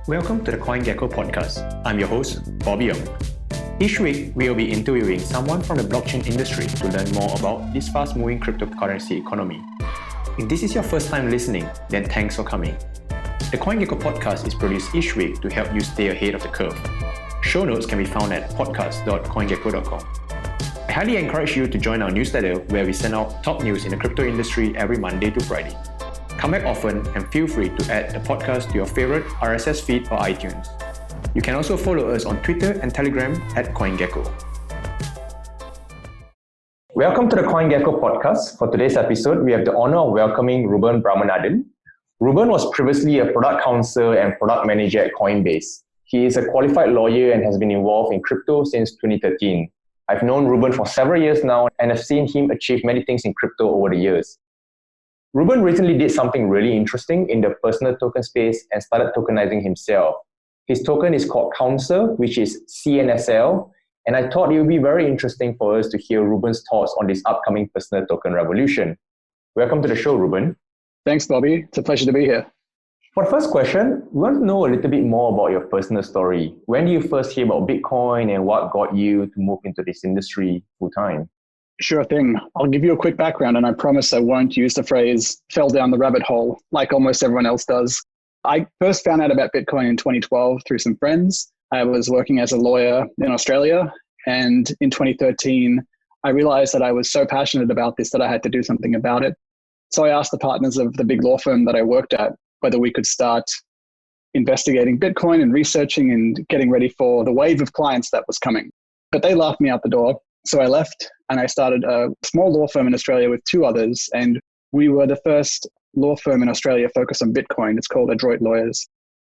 Welcome to the CoinGecko podcast. I'm your host, Bobby Young. Each week, we will be interviewing someone from the blockchain industry to learn more about this fast-moving cryptocurrency economy. If this is your first time listening, then thanks for coming. The CoinGecko podcast is produced each week to help you stay ahead of the curve. Show notes can be found at podcast.coingecko.com. I highly encourage you to join our newsletter where we send out top news in the crypto industry every Monday to Friday. Come back often and feel free to add the podcast to your favorite RSS feed or iTunes. You can also follow us on Twitter and Telegram at CoinGecko. Welcome to the CoinGecko podcast. For today's episode, we have the honor of welcoming Ruben Bramanathan. Ruben was previously a product counsel and product manager at Coinbase. He is a qualified lawyer and has been involved in crypto since 2013. I've known Ruben for several years now and have seen him achieve many things in crypto over the years. Ruben recently did something really interesting in the personal token space and started tokenizing himself. His token is called Counsel, which is CNSL, and I thought it would be very interesting for us to hear Ruben's thoughts on this upcoming personal token revolution. Welcome to the show, Ruben. Thanks, Bobby. It's a pleasure to be here. For the first question, we want to know a little bit more about your personal story. When did you first hear about Bitcoin and what got you to move into this industry full-time? Sure thing. I'll give you a quick background, and I promise I won't use the phrase fell down the rabbit hole like almost everyone else does. I first found out about Bitcoin in 2012 through some friends. I was working as a lawyer in Australia, and in 2013, I realized that I was so passionate about this that I had to do something about it. So I asked the partners of the big law firm that I worked at whether we could start investigating Bitcoin and researching and getting ready for the wave of clients that was coming. But they laughed me out the door. So I left and I started a small law firm in Australia with two others. And we were the first law firm in Australia focused on Bitcoin. It's called Adroit Lawyers.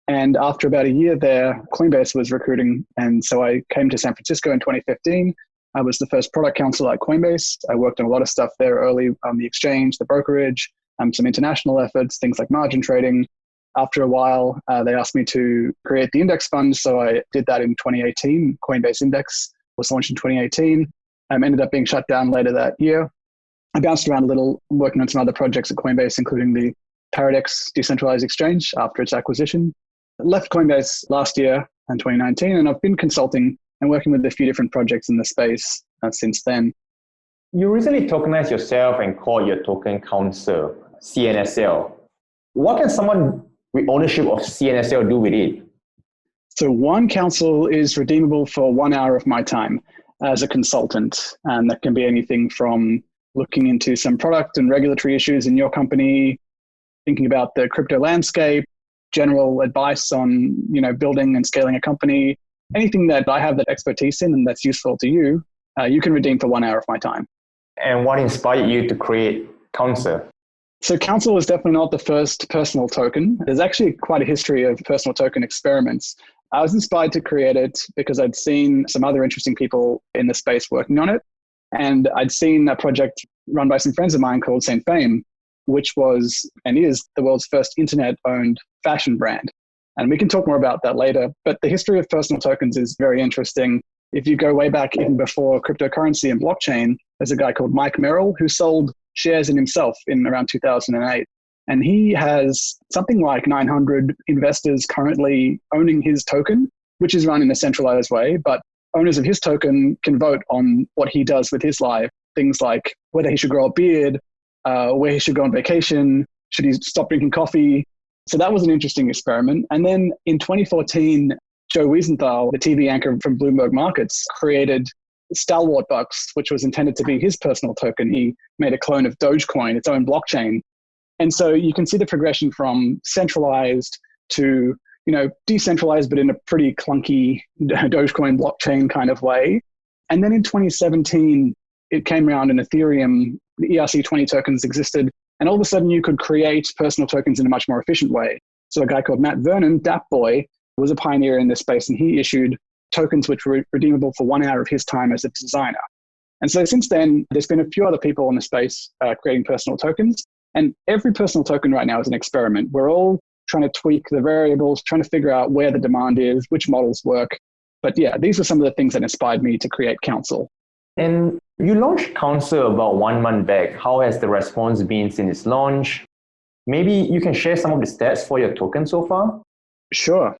And after about a year there, Coinbase was recruiting. And so I came to San Francisco in 2015. I was the first product counsel at Coinbase. I worked on a lot of stuff there early on the exchange, the brokerage, some international efforts, things like margin trading. After a while, they asked me to create the index fund. So I did that in 2018. Coinbase Index was launched in 2018. Ended up being shut down later that year. I bounced around a little, working on some other projects at Coinbase, including the Paradex decentralized exchange after its acquisition. I left Coinbase last year in 2019, and I've been consulting and working with a few different projects in the space since then. You recently tokenized yourself and called your token Counsel, CNSL. What can someone with ownership of CNSL do with it? So one counsel is redeemable for 1 hour of my time as a consultant. And that can be anything from looking into some product and regulatory issues in your company, thinking about the crypto landscape, general advice on, building and scaling a company, anything that I have that expertise in and that's useful to you, you can redeem for 1 hour of my time. And what inspired you to create Counsel? So Counsel was definitely not the first personal token. There's actually quite a history of personal token experiments. I was inspired to create it because I'd seen some other interesting people in the space working on it. And I'd seen a project run by some friends of mine called Saint Fame, which was and is the world's first internet-owned fashion brand. And we can talk more about that later. But the history of personal tokens is very interesting. If you go way back even before cryptocurrency and blockchain, there's a guy called Mike Merrill who sold shares in himself in around 2008. And he has something like 900 investors currently owning his token, which is run in a centralized way. But owners of his token can vote on what he does with his life. Things like whether he should grow a beard, where he should go on vacation, should he stop drinking coffee. So that was an interesting experiment. And then in 2014, Joe Wiesenthal, the TV anchor from Bloomberg Markets, created Stalwart Bucks, which was intended to be his personal token. He made a clone of Dogecoin, its own blockchain. And so you can see the progression from centralized to, decentralized, but in a pretty clunky Dogecoin blockchain kind of way. And then in 2017, it came around in Ethereum, the ERC20 tokens existed. And all of a sudden you could create personal tokens in a much more efficient way. So a guy called Matt Vernon, Dap Boy, was a pioneer in this space, and he issued tokens which were redeemable for 1 hour of his time as a designer. And so since then, there's been a few other people in the space creating personal tokens. And every personal token right now is an experiment. We're all trying to tweak the variables, trying to figure out where the demand is, which models work. But yeah, these are some of the things that inspired me to create Counsel. And you launched Counsel about 1 month back. How has the response been since its launch? Maybe you can share some of the stats for your token so far? Sure.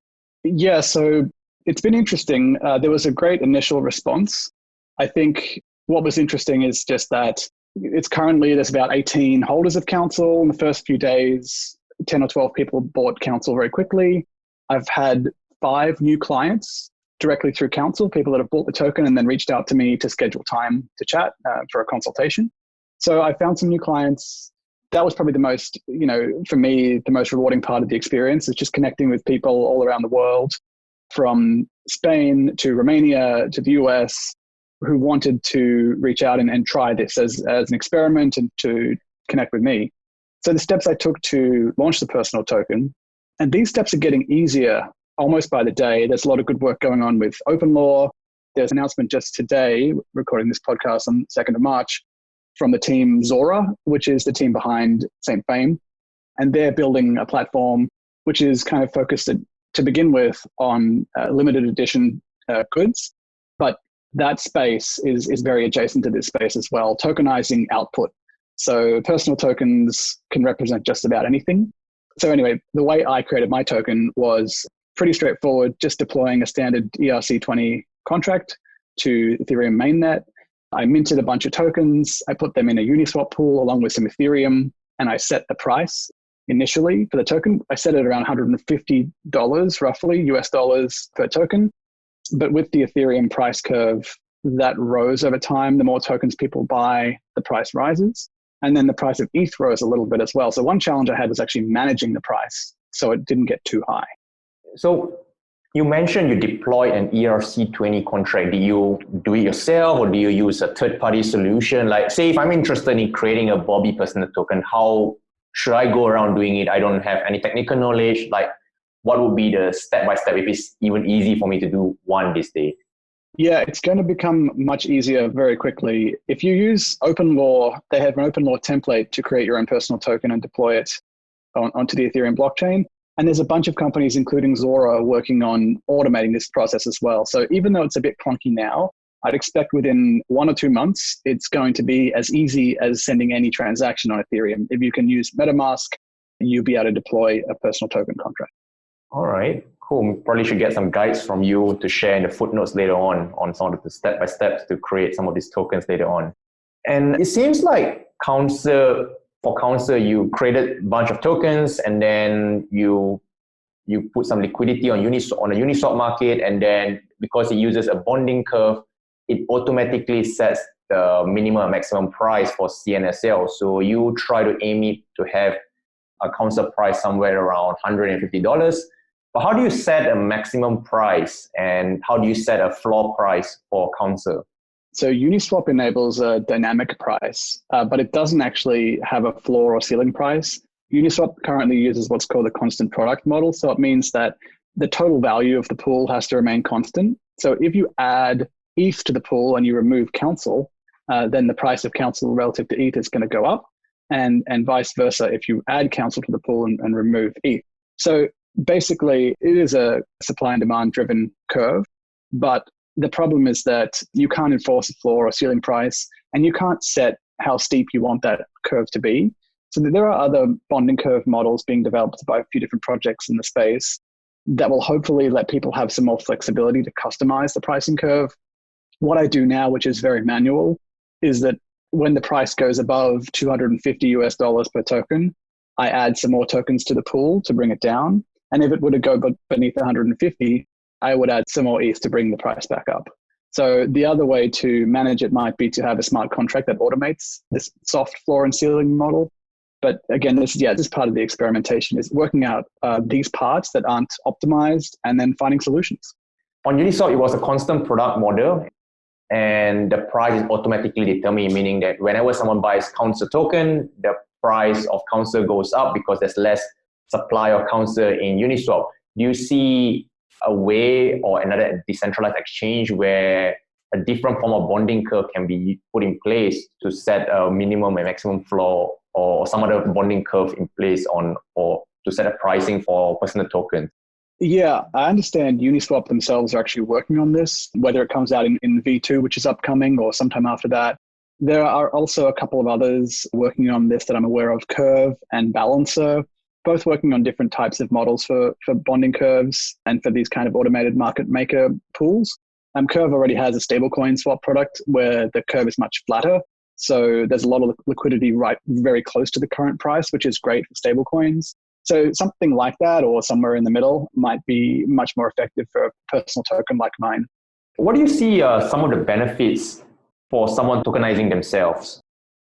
Yeah, so it's been interesting. There was a great initial response. I think what was interesting is just that there's about 18 holders of Council. In the first few days, 10 or 12 people bought Council very quickly. I've had 5 new clients directly through Council, people that have bought the token and then reached out to me to schedule time to chat for a consultation. So I found some new clients. That was probably the most, for me, the most rewarding part of the experience is just connecting with people all around the world, from Spain to Romania to the US, who wanted to reach out and try this as an experiment and to connect with me. So the steps I took to launch the personal token, and these steps are getting easier almost by the day. There's a lot of good work going on with OpenLaw. There's an announcement just today, recording this podcast on 2nd of March, from the team Zora, which is the team behind Saint Fame. And they're building a platform which is kind of focused to begin with on limited edition goods. But that space is very adjacent to this space as well, tokenizing output. So personal tokens can represent just about anything. So anyway, the way I created my token was pretty straightforward, just deploying a standard ERC20 contract to Ethereum mainnet. I minted a bunch of tokens. I put them in a Uniswap pool along with some Ethereum, and I set the price initially for the token. I set it around $150 roughly, US dollars per token. But with the Ethereum price curve, that rose over time. The more tokens people buy, the price rises. And then the price of ETH rose a little bit as well. So one challenge I had was actually managing the price so it didn't get too high. So you mentioned you deployed an ERC20 contract. Do you do it yourself or do you use a third-party solution? Like, say, if I'm interested in creating a Bobby personal token, how should I go around doing it? I don't have any technical knowledge. Like, what would be the step-by-step if it's even easy for me to do one this day? Yeah, it's going to become much easier very quickly. If you use OpenLaw, they have an OpenLaw template to create your own personal token and deploy it onto the Ethereum blockchain. And there's a bunch of companies, including Zora, working on automating this process as well. So even though it's a bit clunky now, I'd expect within 1 or 2 months, it's going to be as easy as sending any transaction on Ethereum. If you can use MetaMask, you'll be able to deploy a personal token contract. All right, cool. Probably should get some guides from you to share in the footnotes later on some of the step-by-steps to create some of these tokens later on. And it seems like for Council, you created a bunch of tokens and then you put some liquidity on a Uniswap market, and then because it uses a bonding curve, it automatically sets the minimum and maximum price for CNSL. So you try to aim it to have a Council price somewhere around $150. But how do you set a maximum price and how do you set a floor price for Council? So Uniswap enables a dynamic price, but it doesn't actually have a floor or ceiling price. Uniswap currently uses what's called a constant product model. So it means that the total value of the pool has to remain constant. So if you add ETH to the pool and you remove Council, then the price of Council relative to ETH is going to go up, and vice versa if you add Council to the pool and remove ETH. So basically, it is a supply and demand driven curve, but the problem is that you can't enforce a floor or ceiling price, and you can't set how steep you want that curve to be. So there are other bonding curve models being developed by a few different projects in the space that will hopefully let people have some more flexibility to customize the pricing curve. What I do now, which is very manual, is that when the price goes above $250 per token, I add some more tokens to the pool to bring it down. And if it were to go beneath 150, I would add some more ETH to bring the price back up. So the other way to manage it might be to have a smart contract that automates this soft floor and ceiling model. But again, this is part of the experimentation, is working out these parts that aren't optimized and then finding solutions. On Uniswap, it was a constant product model, and the price is automatically determined, meaning that whenever someone buys Council token, the price of Council goes up because there's less supply of Council in Uniswap. Do you see a way or another decentralized exchange where a different form of bonding curve can be put in place to set a minimum and maximum floor, or some other bonding curve in place or to set a pricing for personal tokens? Yeah, I understand Uniswap themselves are actually working on this, whether it comes out in V2, which is upcoming, or sometime after that. There are also a couple of others working on this that I'm aware of, Curve and Balancer. both working on different types of models for bonding curves and for these kind of automated market maker pools. Curve already has a stablecoin swap product where the curve is much flatter. So there's a lot of liquidity right very close to the current price, which is great for stablecoins. So something like that or somewhere in the middle might be much more effective for a personal token like mine. What do you see some of the benefits for someone tokenizing themselves?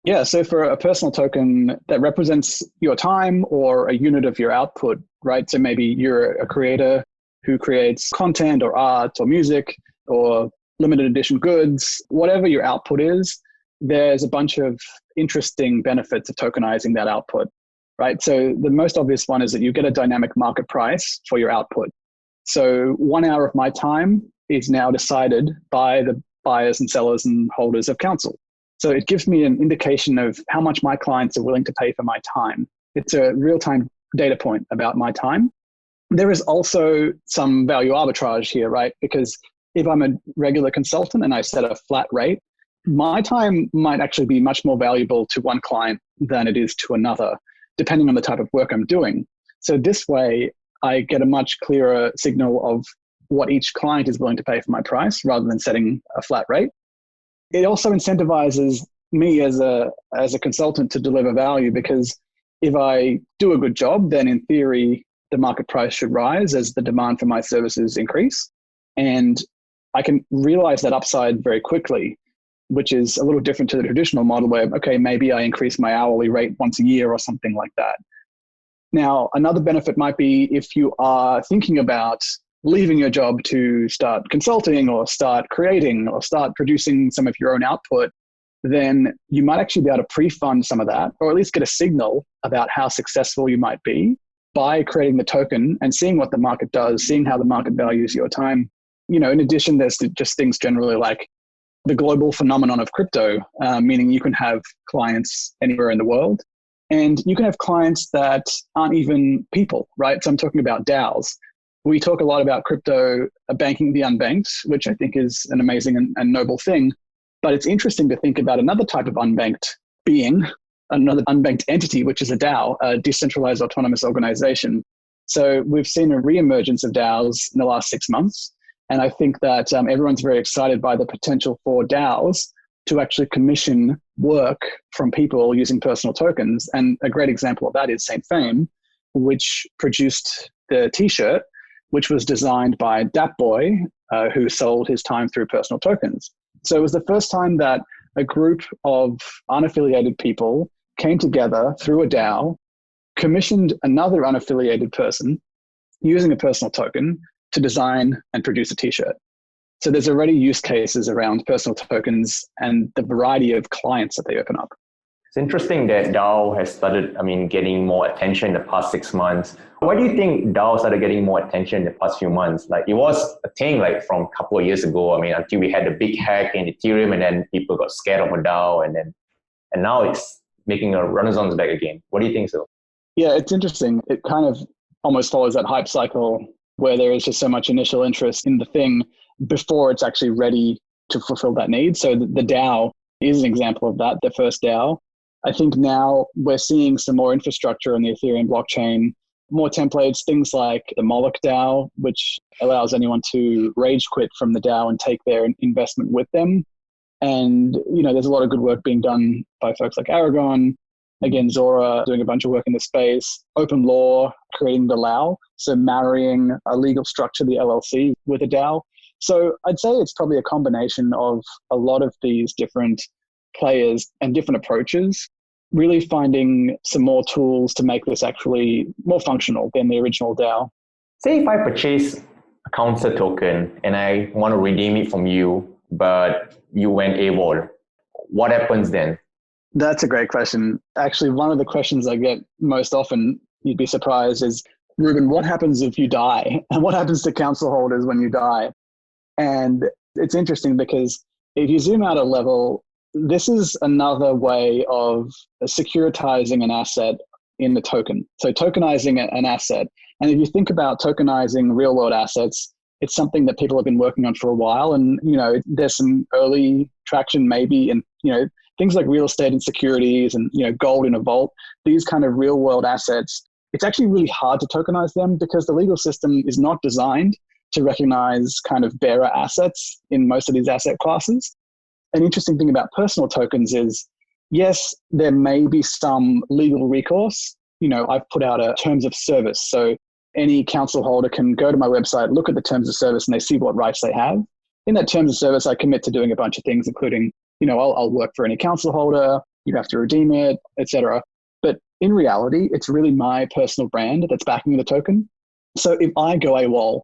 Yeah, so for a personal token that represents your time or a unit of your output, right? So maybe you're a creator who creates content or art or music or limited edition goods, whatever your output is, there's a bunch of interesting benefits of tokenizing that output, right? So the most obvious one is that you get a dynamic market price for your output. So 1 hour of my time is now decided by the buyers and sellers and holders of counsel. So it gives me an indication of how much my clients are willing to pay for my time. It's a real-time data point about my time. There is also some value arbitrage here, right? Because if I'm a regular consultant and I set a flat rate, my time might actually be much more valuable to one client than it is to another, depending on the type of work I'm doing. So this way, I get a much clearer signal of what each client is willing to pay for my price rather than setting a flat rate. It also incentivizes me as a consultant to deliver value, because if I do a good job, then in theory, the market price should rise as the demand for my services increase. And I can realize that upside very quickly, which is a little different to the traditional model where, okay, maybe I increase my hourly rate once a year or something like that. Now, another benefit might be if you are thinking about leaving your job to start consulting or start creating or start producing some of your own output, then you might actually be able to pre-fund some of that, or at least get a signal about how successful you might be by creating the token and seeing what the market does, seeing how the market values your time. You know, in addition, there's just things generally like the global phenomenon of crypto, meaning you can have clients anywhere in the world, and you can have clients that aren't even people, right? So I'm talking about DAOs. We talk a lot about crypto banking the unbanked, which I think is an amazing and noble thing. But it's interesting to think about another type of unbanked being, another unbanked entity, which is a DAO, a decentralized autonomous organization. So we've seen a reemergence of DAOs in the last 6 months. And I think that everyone's very excited by the potential for DAOs to actually commission work from people using personal tokens. And a great example of that is Saint Fame, which produced the t-shirt, which was designed by Dap Boy, who sold his time through personal tokens. So it was the first time that a group of unaffiliated people came together through a DAO, commissioned another unaffiliated person using a personal token to design and produce a t-shirt. So there's already use cases around personal tokens and the variety of clients that they open up. It's interesting that DAO has started, getting more attention in the past 6 months. Why do you think DAO started getting more attention in the past few months? Like, it was a thing from a couple of years ago. Until we had the big hack in Ethereum, and then people got scared of a DAO, and now it's making a renaissance back again. What do you think so? Yeah, it's interesting. It kind of almost follows that hype cycle where there is just so much initial interest in the thing before it's actually ready to fulfill that need. So the DAO is an example of that, the first DAO. I think now we're seeing some more infrastructure on the Ethereum blockchain, more templates, things like the Moloch DAO, which allows anyone to rage quit from the DAO and take their investment with them. And, there's a lot of good work being done by folks like Aragon. Again, Zora doing a bunch of work in the space, Open Law, creating the LAO, so marrying a legal structure, the LLC, with a DAO. So I'd say it's probably a combination of a lot of these different players and different approaches, really finding some more tools to make this actually more functional than the original DAO. Say if I purchase a counter token and I want to redeem it from you, but you went AWOL, what happens then? That's a great question. Actually, one of the questions I get most often, you'd be surprised, is, Ruben, what happens if you die? And what happens to council holders when you die? And it's interesting because if you zoom out a level, this is another way of securitizing an asset in the token. So tokenizing an asset. And if you think about tokenizing real world assets, it's something that people have been working on for a while. And, there's some early traction maybe in, things like real estate and securities and, gold in a vault, these kind of real world assets it's actually really hard to tokenize them because the legal system is not designed to recognize kind of bearer assets in most of these asset classes. An interesting thing about personal tokens is, yes, there may be some legal recourse. I've put out a terms of service. So any council holder can go to my website, look at the terms of service, and they see what rights they have. In that terms of service, I commit to doing a bunch of things, including, I'll work for any council holder, you have to redeem it, etc. But in reality, it's really my personal brand that's backing the token. So if I go AWOL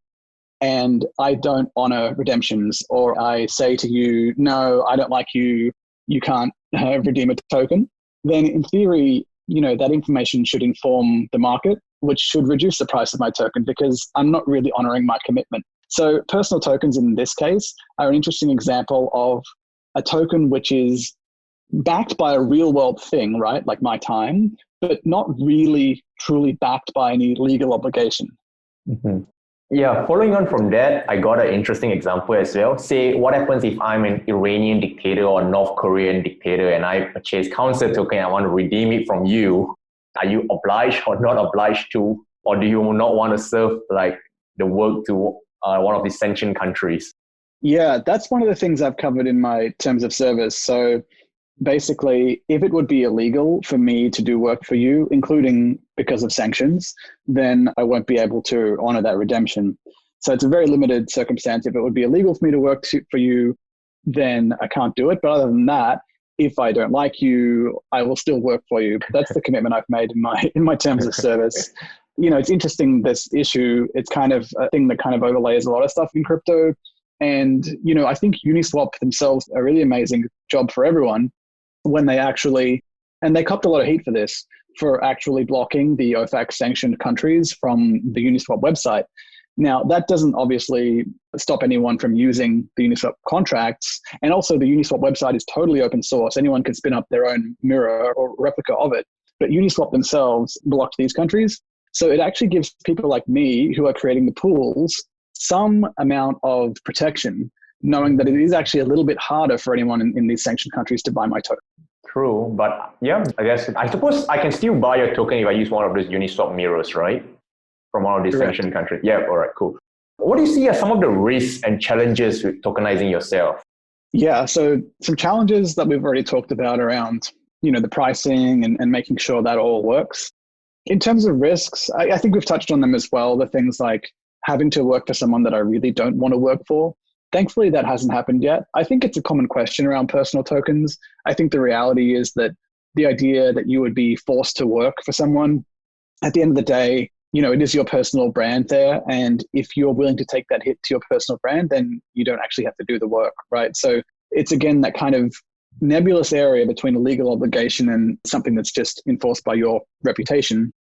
and I don't honor redemptions, or I say to you, no, I don't like you, you can't redeem a token, then in theory, that information should inform the market, which should reduce the price of my token because I'm not really honoring my commitment. So personal tokens in this case are an interesting example of a token which is backed by a real world thing, right? Like my time, but not really truly backed by any legal obligation. Mm-hmm. Yeah, following on from that, I got an interesting example as well. Say, what happens if I'm an Iranian dictator or North Korean dictator and I purchase Council token and I want to redeem it from you? Are you obliged or not obliged to? Or do you not want to serve like the work to one of these sanctioned countries? Yeah, that's one of the things I've covered in my terms of service. So basically, if it would be illegal for me to do work for you, including because of sanctions, then I won't be able to honor that redemption. So it's a very limited circumstance. If it would be illegal for me to work for you, then I can't do it. But other than that, if I don't like you, I will still work for you. That's the commitment I've made in my terms of service. It's interesting, this issue. It's kind of a thing that kind of overlays a lot of stuff in crypto. And, I think Uniswap themselves a really amazing job for everyone when they actually, and they copped a lot of heat for this, for actually blocking the OFAC sanctioned countries from the Uniswap website. Now, that doesn't obviously stop anyone from using the Uniswap contracts. And also the Uniswap website is totally open source. Anyone can spin up their own mirror or replica of it. But Uniswap themselves blocked these countries. So it actually gives people like me who are creating the pools some amount of protection, knowing that it is actually a little bit harder for anyone in these sanctioned countries to buy my token. True, but yeah, I suppose I can still buy your token if I use one of those Uniswap mirrors, right? From one of these Correct. sanctioned countries. Yeah, all right, cool. What do you see as some of the risks and challenges with tokenizing yourself? Yeah, so some challenges that we've already talked about around, the pricing and making sure that all works. In terms of risks, I think we've touched on them as well. The things like having to work for someone that I really don't want to work for. Thankfully, that hasn't happened yet. I think it's a common question around personal tokens. I think the reality is that the idea that you would be forced to work for someone, at the end of the day, it is your personal brand there. And if you're willing to take that hit to your personal brand, then you don't actually have to do the work, right? So it's, again, that kind of nebulous area between a legal obligation and something that's just enforced by your reputation.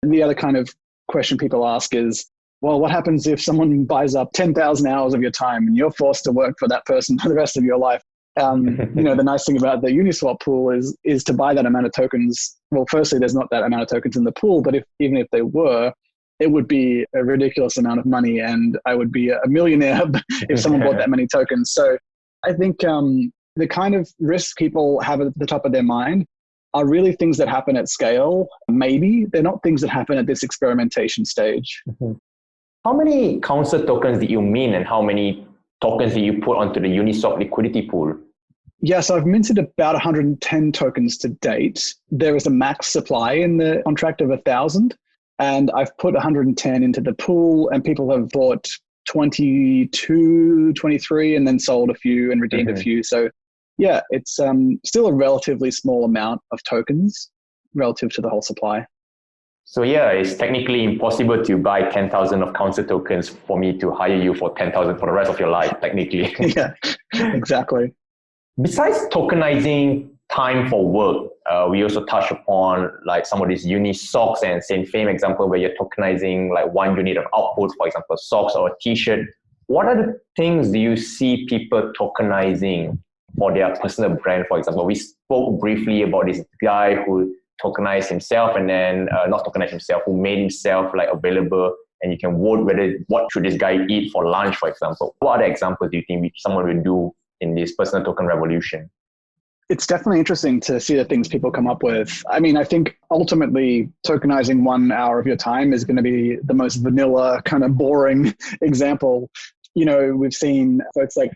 And the other kind of question people ask is, well, what happens if someone buys up 10,000 hours of your time and you're forced to work for that person for the rest of your life? The nice thing about the Uniswap pool is to buy that amount of tokens. Well, firstly, there's not that amount of tokens in the pool, but even if they were, it would be a ridiculous amount of money, and I would be a millionaire if someone bought that many tokens. So I think the kind of risks people have at the top of their mind are really things that happen at scale. Maybe they're not things that happen at this experimentation stage. Mm-hmm. How many Council tokens did you mint and how many tokens did you put onto the Uniswap liquidity pool? Yeah, so I've minted about 110 tokens to date. There is a max supply in the contract of 1,000, and I've put 110 into the pool, and people have bought 22, 23, and then sold a few and redeemed a few. So yeah, it's still a relatively small amount of tokens relative to the whole supply. So yeah, it's technically impossible to buy 10,000 of Council tokens for me to hire you for 10,000 for the rest of your life, technically. Yeah, exactly. Besides tokenizing time for work, we also touch upon like some of these Unisocks and St. Fame example where you're tokenizing like 1 unit of output, for example, socks or a t-shirt. What other things do you see people tokenizing for their personal brand, for example? We spoke briefly about this guy who tokenized himself and then not tokenized himself, who made himself like available, and you can vote what should this guy eat for lunch, for example. What other examples do you think someone will do in this personal token revolution? It's definitely interesting to see the things people come up with. I mean, I think ultimately tokenizing 1 hour of your time is going to be the most vanilla, kind of boring example. You know, we've seen folks like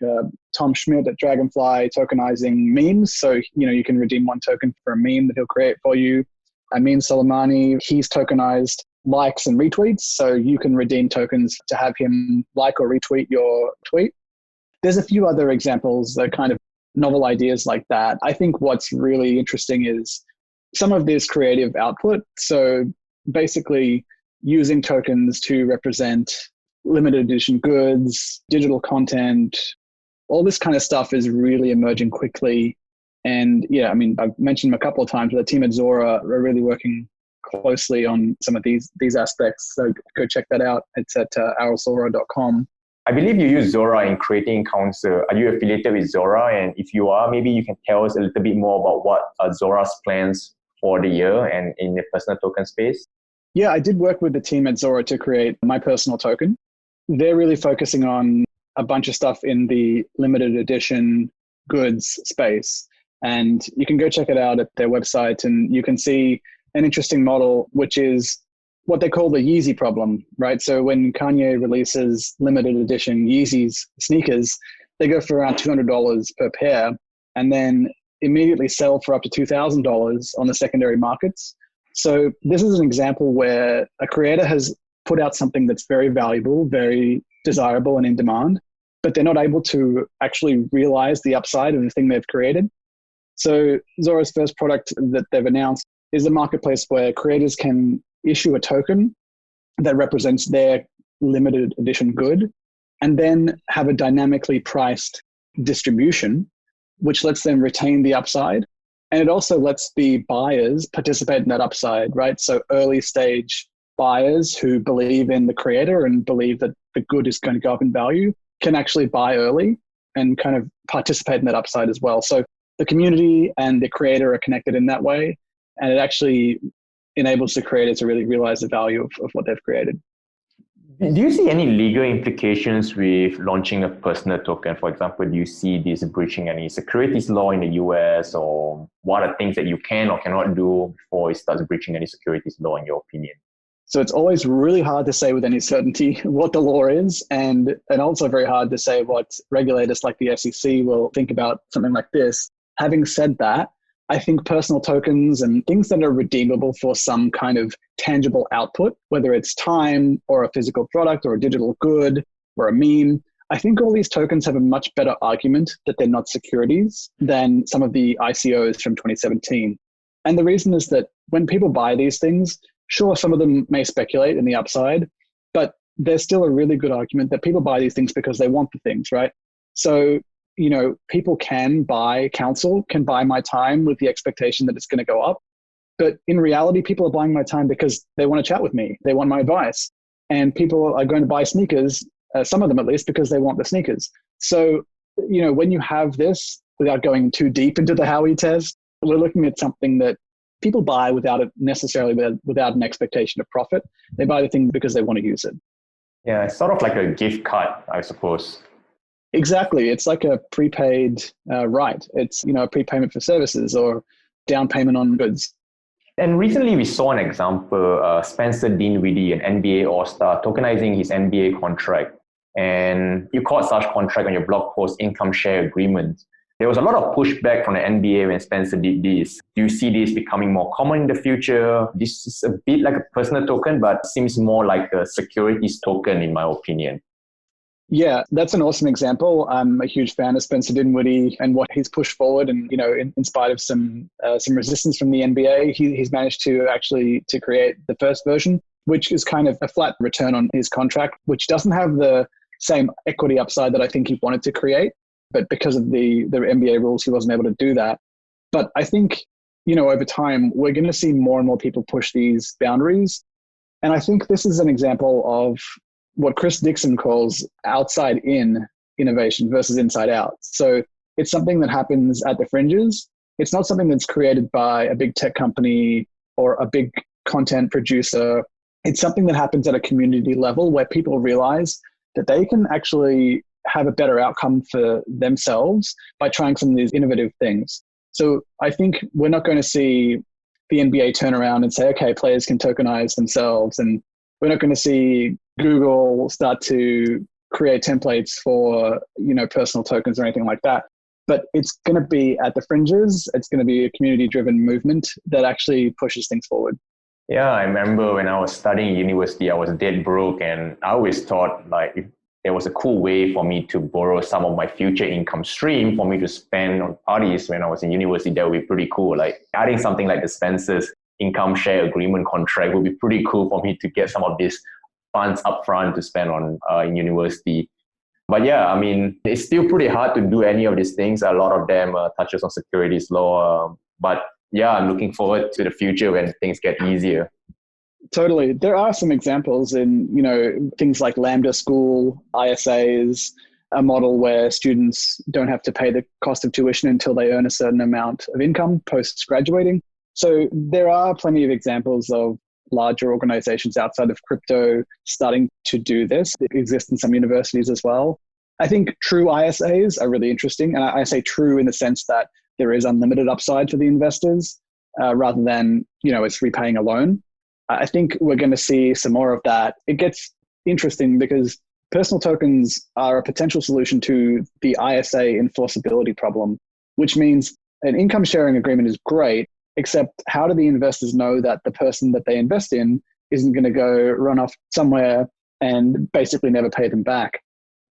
Tom Schmidt at Dragonfly tokenizing memes. So, you know, you can redeem 1 token for a meme that he'll create for you. Amin Soleimani, he's tokenized likes and retweets. So you can redeem tokens to have him like or retweet your tweet. There's a few other examples that kind of novel ideas like that. I think what's really interesting is some of this creative output. So basically using tokens to represent limited edition goods, digital content, all this kind of stuff is really emerging quickly. And yeah, I mean, I've mentioned them a couple of times, but the team at Zora are really working closely on some of these aspects. So go check that out. It's at owlzora.com. I believe you use Zora in creating accounts. Are you affiliated with Zora? And if you are, maybe you can tell us a little bit more about what Zora's plans for the year and in the personal token space. Yeah, I did work with the team at Zora to create my personal token. They're really focusing on a bunch of stuff in the limited edition goods space. And you can go check it out at their website and you can see an interesting model, which is what they call the Yeezy problem, right? So when Kanye releases limited edition Yeezys sneakers, they go for around $200 per pair and then immediately sell for up to $2,000 on the secondary markets. So this is an example where a creator has put out something that's very valuable, very desirable and in demand, but they're not able to actually realize the upside of the thing they've created. So Zora's first product that they've announced is a marketplace where creators can issue a token that represents their limited edition good and then have a dynamically priced distribution, which lets them retain the upside. And it also lets the buyers participate in that upside, right? So early stage buyers who believe in the creator and believe that the good is going to go up in value can actually buy early and kind of participate in that upside as well. So the community and the creator are connected in that way. And it actually enables the creator to really realize the value of what they've created. Do you see any legal implications with launching a personal token? For example, do you see this breaching any securities law in the US, or what are things that you can or cannot do before it starts breaching any securities law in your opinion? So it's always really hard to say with any certainty what the law is, and also very hard to say what regulators like the SEC will think about something like this. Having said that, I think personal tokens and things that are redeemable for some kind of tangible output, whether it's time or a physical product or a digital good or a meme, I think all these tokens have a much better argument that they're not securities than some of the ICOs from 2017. And the reason is that when people buy these things, sure, some of them may speculate in the upside, but there's still a really good argument that people buy these things because they want the things, right? So, you know, people can buy counsel, can buy my time with the expectation that it's going to go up. But in reality, people are buying my time because they want to chat with me. They want my advice. And people are going to buy sneakers, some of them at least, because they want the sneakers. So, you know, when you have this, without going too deep into the Howey test, we're looking at something that people buy without an expectation of profit. They buy the thing because they want to use it. Yeah, it's sort of like a gift card, I suppose. Exactly. It's like a prepaid right. It's, you know, a prepayment for services or down payment on goods. And recently we saw an example, Spencer Dinwiddie, an NBA All-Star, tokenizing his NBA contract. And you called such contract on your blog post income share agreement. There was a lot of pushback from the NBA when Spencer did this. Do you see this becoming more common in the future? This is a bit like a personal token, but seems more like a securities token in my opinion. Yeah, that's an awesome example. I'm a huge fan of Spencer Dinwiddie and what he's pushed forward. And, you know, in spite of some resistance from the NBA, he's managed to create the first version, which is kind of a flat return on his contract, which doesn't have the same equity upside that I think he wanted to create. But because of the NBA rules, he wasn't able to do that. But I think, you know, over time, we're going to see more and more people push these boundaries. And I think this is an example of what Chris Dixon calls outside-in innovation versus inside-out. So it's something that happens at the fringes. It's not something that's created by a big tech company or a big content producer. It's something that happens at a community level where people realize that they can actually have a better outcome for themselves by trying some of these innovative things. So I think we're not going to see the NBA turn around and say, okay, players can tokenize themselves. And we're not going to see Google start to create templates for, personal tokens or anything like that. But it's going to be at the fringes. It's going to be a community-driven movement that actually pushes things forward. Yeah, I remember when I was studying university, I was dead broke, and I always thought like if there was a cool way for me to borrow some of my future income stream for me to spend on parties when I was in university, that would be pretty cool. Like adding something like the Spencer's income share agreement contract would be pretty cool for me to get some of these funds upfront to spend on in university. But yeah, I mean, it's still pretty hard to do any of these things. A lot of them touches on securities law. But yeah, I'm looking forward to the future when things get easier. Totally. There are some examples in, things like Lambda School, ISAs, a model where students don't have to pay the cost of tuition until they earn a certain amount of income post-graduating. So there are plenty of examples of larger organizations outside of crypto starting to do this. It exists in some universities as well. I think true ISAs are really interesting. And I say true in the sense that there is unlimited upside for the investors rather than, it's repaying a loan. I think we're going to see some more of that. It gets interesting because personal tokens are a potential solution to the ISA enforceability problem, which means an income sharing agreement is great, except how do the investors know that the person that they invest in isn't going to go run off somewhere and basically never pay them back?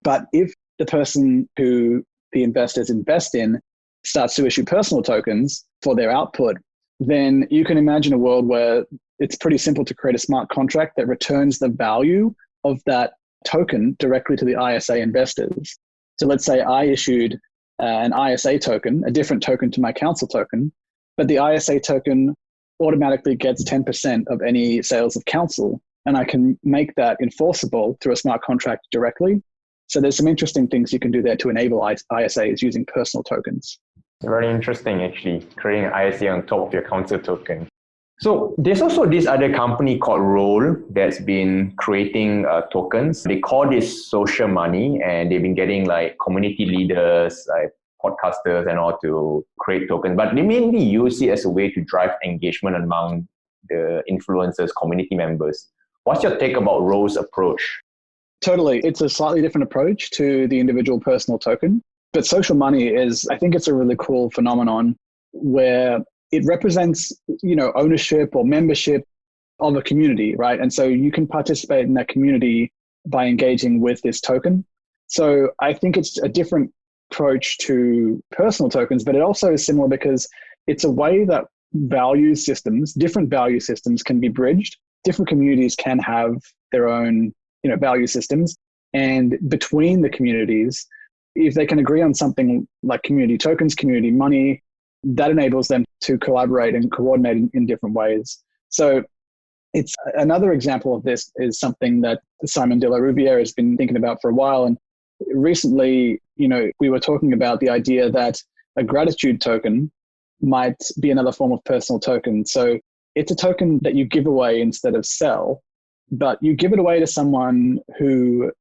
But if the person who the investors invest in starts to issue personal tokens for their output, then you can imagine a world where it's pretty simple to create a smart contract that returns the value of that token directly to the ISA investors. So let's say I issued an ISA token, a different token to my council token, but the ISA token automatically gets 10% of any sales of council, and I can make that enforceable through a smart contract directly. So there's some interesting things you can do there to enable ISAs using personal tokens. Very interesting, actually, creating an ISA on top of your council token. So there's also this other company called Roll that's been creating tokens. They call this social money, and they've been getting like community leaders, like podcasters and all to create tokens. But they mainly use it as a way to drive engagement among the influencers, community members. What's your take about Roll's approach? Totally. It's a slightly different approach to the individual personal token. But social money I think it's a really cool phenomenon where it represents, ownership or membership of a community, right? And so you can participate in that community by engaging with this token. So I think it's a different approach to personal tokens, but it also is similar because it's a way that different value systems can be bridged. Different communities can have their own, value systems. And between the communities, if they can agree on something like community tokens, community money, that enables them to collaborate and coordinate in different ways. So it's another example of this is something that Simon de la Rouvière has been thinking about for a while. And recently, we were talking about the idea that a gratitude token might be another form of personal token. So it's a token that you give away instead of sell, but you give it away to someone who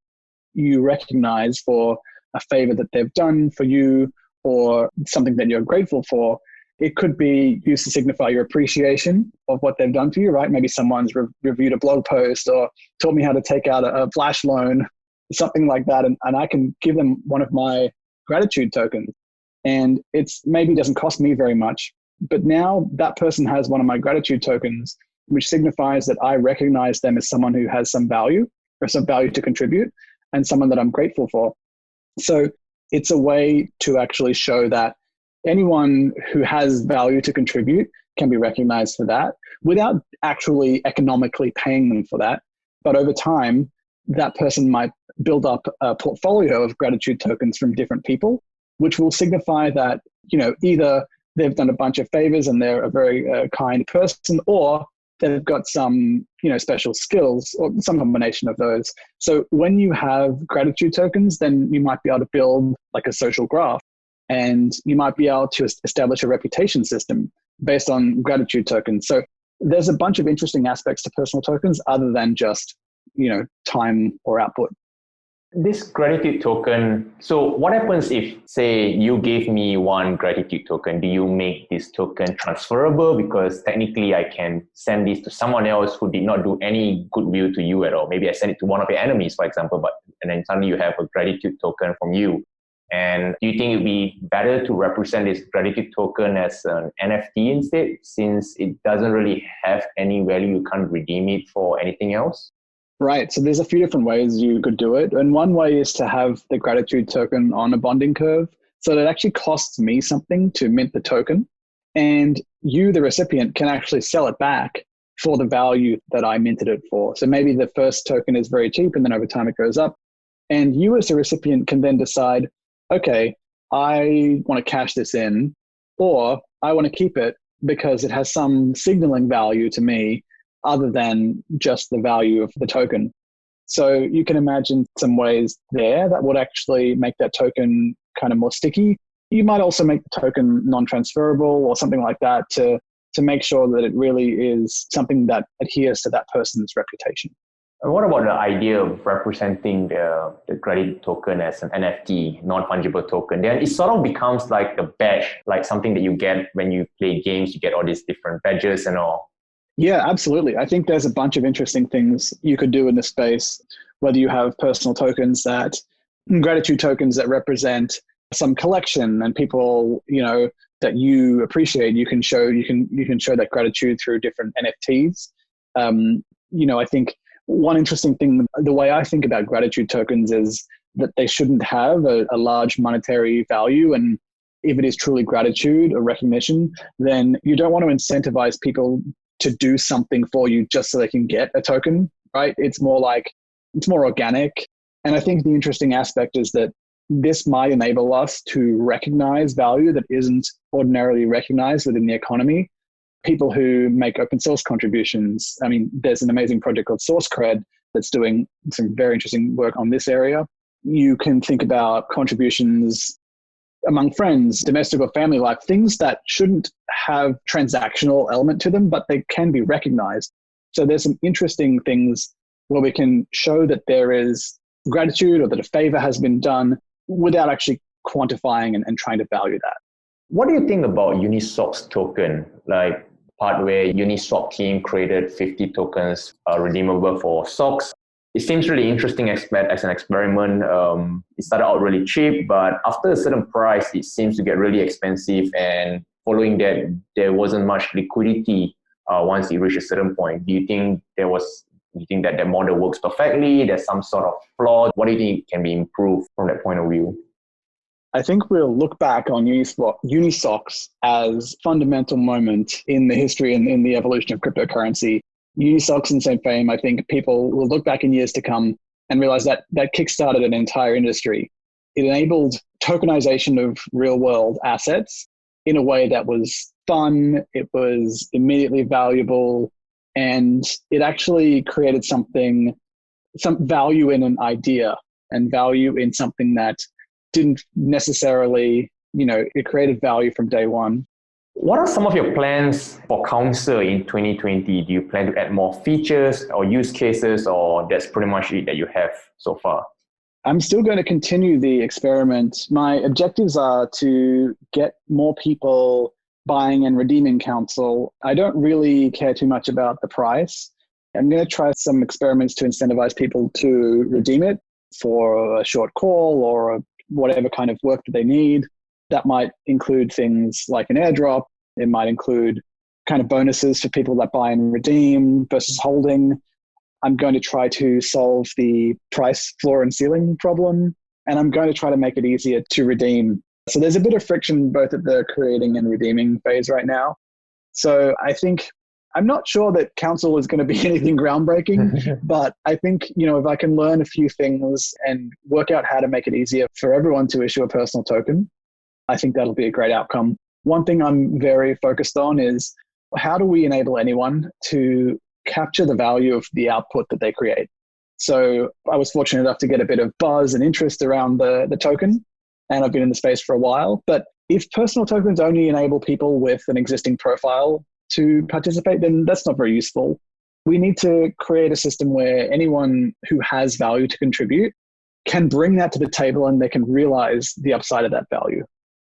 you recognize for a favor that they've done for you or something that you're grateful for. It could be used to signify your appreciation of what they've done for you, right? Maybe someone's reviewed a blog post or taught me how to take out a flash loan, something like that. And I can give them one of my gratitude tokens. And it's maybe doesn't cost me very much, but now that person has one of my gratitude tokens, which signifies that I recognize them as someone who has some value or some value to contribute and someone that I'm grateful for. So it's a way to actually show that anyone who has value to contribute can be recognized for that without actually economically paying them for that. But over time, that person might build up a portfolio of gratitude tokens from different people, which will signify that, either they've done a bunch of favors and they're a very kind person, or they've got some, special skills or some combination of those. So when you have gratitude tokens, then you might be able to build like a social graph, and you might be able to establish a reputation system based on gratitude tokens. So there's a bunch of interesting aspects to personal tokens other than just, time or output. This gratitude token, so what happens if, say, you gave me one gratitude token? Do you make this token transferable? Because technically I can send this to someone else who did not do any goodwill to you at all. Maybe I send it to one of your enemies, for example, and then suddenly you have a gratitude token from you. And do you think it'd be better to represent this gratitude token as an NFT instead, since it doesn't really have any value? You can't redeem it for anything else? Right. So there's a few different ways you could do it. And one way is to have the gratitude token on a bonding curve. So that it actually costs me something to mint the token. And you, the recipient, can actually sell it back for the value that I minted it for. So maybe the first token is very cheap and then over time it goes up. And you as the recipient can then decide, okay, I want to cash this in, or I want to keep it because it has some signaling value to me other than just the value of the token. So you can imagine some ways there that would actually make that token kind of more sticky. You might also make the token non-transferable or something like that to make sure that it really is something that adheres to that person's reputation. And what about the idea of representing the gratitude token as an NFT, non-fungible token? Then it sort of becomes like a badge, like something that you get when you play games, you get all these different badges and all. Yeah, absolutely. I think there's a bunch of interesting things you could do in this space, whether you have personal tokens gratitude tokens that represent some collection and people, that you appreciate. You can show that gratitude through different NFTs. I think one interesting thing, the way I think about gratitude tokens is that they shouldn't have a large monetary value. And if it is truly gratitude or recognition, then you don't want to incentivize people to do something for you just so they can get a token, right? It's more organic. And I think the interesting aspect is that this might enable us to recognize value that isn't ordinarily recognized within the economy. People who make open source contributions. I mean, there's an amazing project called SourceCred that's doing some very interesting work on this area. You can think about contributions among friends, domestic or family life, things that shouldn't have transactional element to them, but they can be recognized. So there's some interesting things where we can show that there is gratitude or that a favor has been done without actually quantifying and trying to value that. What do you think about Uniswap's token? Like part where Uniswap team created 50 tokens redeemable for socks. It seems really interesting as an experiment. It started out really cheap, but after a certain price, it seems to get really expensive. And following that, there wasn't much liquidity once it reached a certain point. Do you think that the model works perfectly? There's some sort of flaw? What do you think can be improved from that point of view? I think we'll look back on Unisocks as a fundamental moment in the history and in the evolution of cryptocurrency. Unisocks in the same fame, I think people will look back in years to come and realize that kickstarted an entire industry. It enabled tokenization of real world assets in a way that was fun, it was immediately valuable, and it actually created some value in an idea and value in something that didn't necessarily, it created value from day one. What are some of your plans for Council in 2020? Do you plan to add more features or use cases, or that's pretty much it that you have so far? I'm still going to continue the experiment. My objectives are to get more people buying and redeeming Council. I don't really care too much about the price. I'm going to try some experiments to incentivize people to redeem it for a short call or whatever kind of work that they need. That might include things like an airdrop. It might include kind of bonuses for people that buy and redeem versus holding. I'm going to try to solve the price floor and ceiling problem, and I'm going to try to make it easier to redeem. So there's a bit of friction both at the creating and redeeming phase right now. So I think I'm not sure that Council is going to be anything groundbreaking, but I think, if I can learn a few things and work out how to make it easier for everyone to issue a personal token, I think that'll be a great outcome. One thing I'm very focused on is how do we enable anyone to capture the value of the output that they create? So I was fortunate enough to get a bit of buzz and interest around the token, and I've been in the space for a while. But if personal tokens only enable people with an existing profile to participate, then that's not very useful. We need to create a system where anyone who has value to contribute can bring that to the table and they can realize the upside of that value.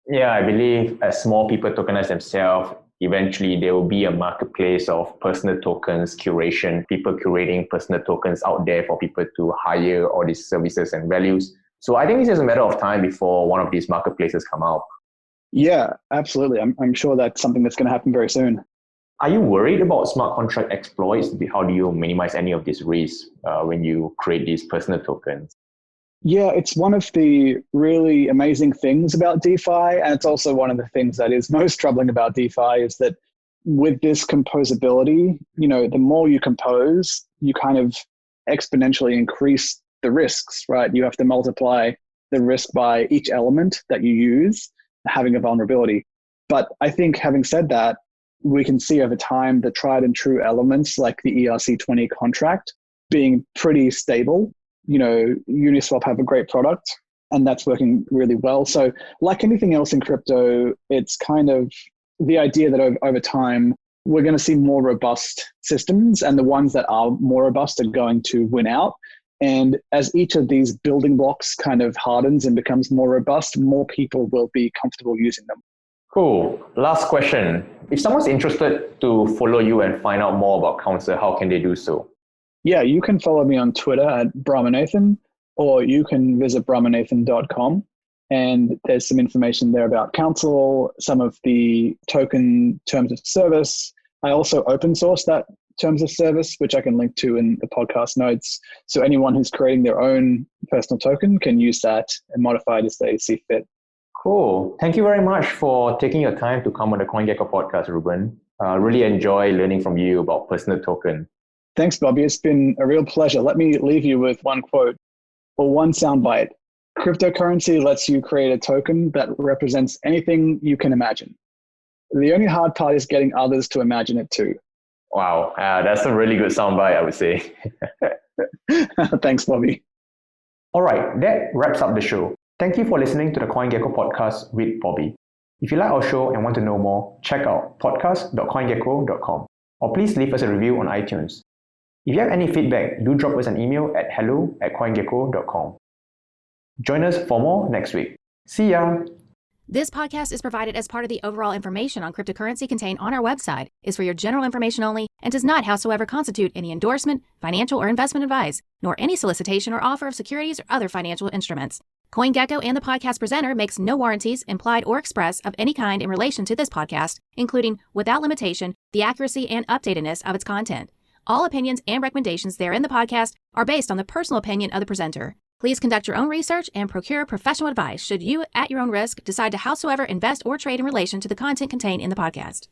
Yeah, I believe as more people tokenize themselves, eventually there will be a marketplace of personal tokens curation, people curating personal tokens out there for people to hire all these services and values. So I think it's just a matter of time before one of these marketplaces come out. Yeah, absolutely. I'm sure that's something that's going to happen very soon. Are you worried about smart contract exploits? How do you minimize any of these risks when you create these personal tokens? Yeah, it's one of the really amazing things about DeFi. And it's also one of the things that is most troubling about DeFi is that with this composability, the more you compose, you kind of exponentially increase the risks, right? You have to multiply the risk by each element that you use, having a vulnerability. But I think having said that, we can see over time the tried and true elements like the ERC20 contract being pretty stable. Uniswap have a great product and that's working really well. So like anything else in crypto, it's kind of the idea that over time, we're going to see more robust systems, and the ones that are more robust are going to win out. And as each of these building blocks kind of hardens and becomes more robust, more people will be comfortable using them. Cool. Last question. If someone's interested to follow you and find out more about Council, how can they do so? Yeah, you can follow me on Twitter at Brahmanathan, or you can visit brahmanathan.com. And there's some information there about Council, some of the token terms of service. I also open source that terms of service, which I can link to in the podcast notes. So anyone who's creating their own personal token can use that and modify it as they see fit. Cool. Thank you very much for taking your time to come on the CoinGecko podcast, Ruben. Really enjoy learning from you about personal token. Thanks, Bobby. It's been a real pleasure. Let me leave you with one quote or one soundbite. Cryptocurrency lets you create a token that represents anything you can imagine. The only hard part is getting others to imagine it too. Wow, that's a really good soundbite, I would say. Thanks, Bobby. All right, that wraps up the show. Thank you for listening to the CoinGecko podcast with Bobby. If you like our show and want to know more, check out podcast.coingecko.com or please leave us a review on iTunes. If you have any feedback, do drop us an email at hello@coingecko.com. Join us for more next week. See ya! This podcast is provided as part of the overall information on cryptocurrency contained on our website, is for your general information only, and does not howsoever constitute any endorsement, financial or investment advice, nor any solicitation or offer of securities or other financial instruments. CoinGecko and the podcast presenter makes no warranties, implied or express, of any kind in relation to this podcast, including, without limitation, the accuracy and updatedness of its content. All opinions and recommendations therein the podcast are based on the personal opinion of the presenter. Please conduct your own research and procure professional advice should you, at your own risk, decide to howsoever invest or trade in relation to the content contained in the podcast.